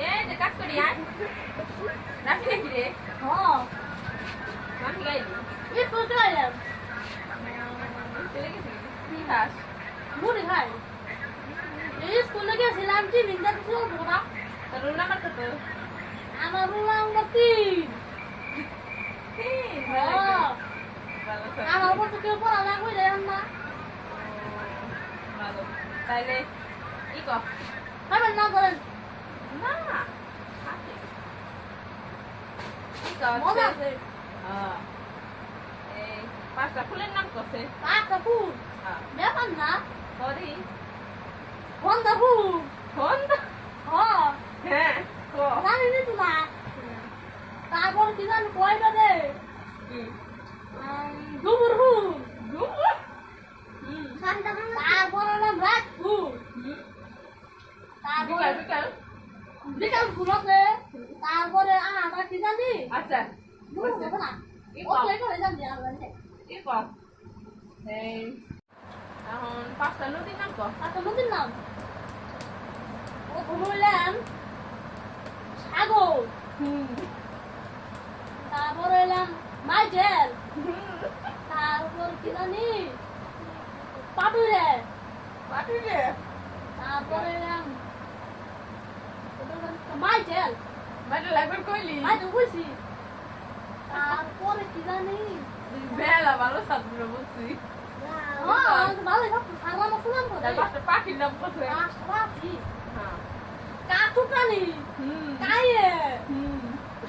এই যে কাজ করি আয় রাখি নাকি রে রাখি গাইলি স্কুল চলাইলাম চলে গেছি কি খাস মুড়ি খাই স্কুলে গেছিলাম টিফিন দেখছিল বড়া তোর রুম নাম্বার কত আমার রুম নাম্বার 3 আমার উপর তো কেউ পড়া লাগবে দেখেন না ভালো তাইলে ই কর খাবেন না করেন না ই কর মজা আছে এই পাঁচটা ফুলের নাম করছে পাঁচটা ফুল ব্যাপার না সরি ঘন্টা ফুল ফোন হ্যাঁ জানি নি তো না তারপর কি জানি কয়টা দে দুপুর ফুল তারপরে নাম রাত ফুল তারপরে বিকাল বিকাল ফুল আছে তারপরে আমরা কি জানি আচ্ছা বুঝতে না ও প্লেট হয়ে জানি আর জানি ই কর এই এখন পাঁচটা নদীর নাম কর আচ্ছা নদীর নাম ও বললাম সাগর তারপরে এলাম মাইজেল তারপর কি জানি পাটুরে পাঠিয়ে তারপরে এলাম মাইজেল মানে লাগবে কইলি মাইজেল বুঝছি তারপরে কি জানি বেলা ভালো ছাত্র বলছি ভালো সারা শুনলাম তো তার পাঁচটা পাখির নাম কত পাখি হ্যাঁ কাঠুকানি কায়ে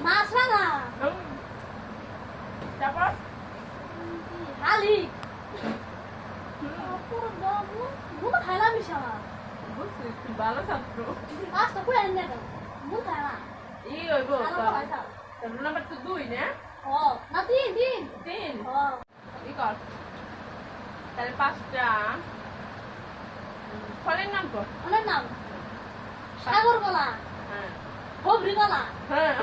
মাছরাঙা তারপর হালি মুখ খাইলাম বিশাল বুঝছি তুই ভালো ছাত্র পাঁচটা করে এনে দাও মুখ খাইলাম ই হইব তোর নাম্বার তো 2 না ও না তিন 3 ও ই কর তাহলে পাঁচটা ফলের নাম কর ওনার নাম সাগর কলা হ্যাঁ হবরি কলা হ্যাঁ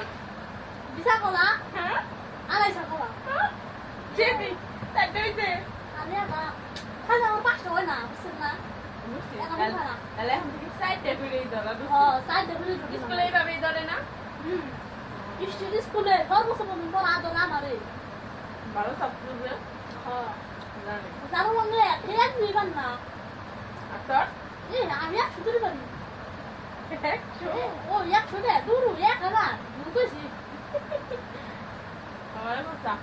বিশা কলা হ্যাঁ আলাইসা কলা চেপি চারটে হইছে আমি খালি আমার পাঁচটা হয় না বুঝছেন না বুঝছি এখন তাহলে এখন থেকে চারটে করেই ধরা ও সাইড দেবে স্কুলে এইভাবেই ধরে না স্কুলে সর্বোচ্চ পর্যন্ত আদর আমারে ভালো ছাত্র যে হ্যাঁ জানি জানো মনে এক নিবান না আর তোর আমি একশো ধরে পারি একশো ও একশো দে দূর 1000 বুঝছি আমার কথা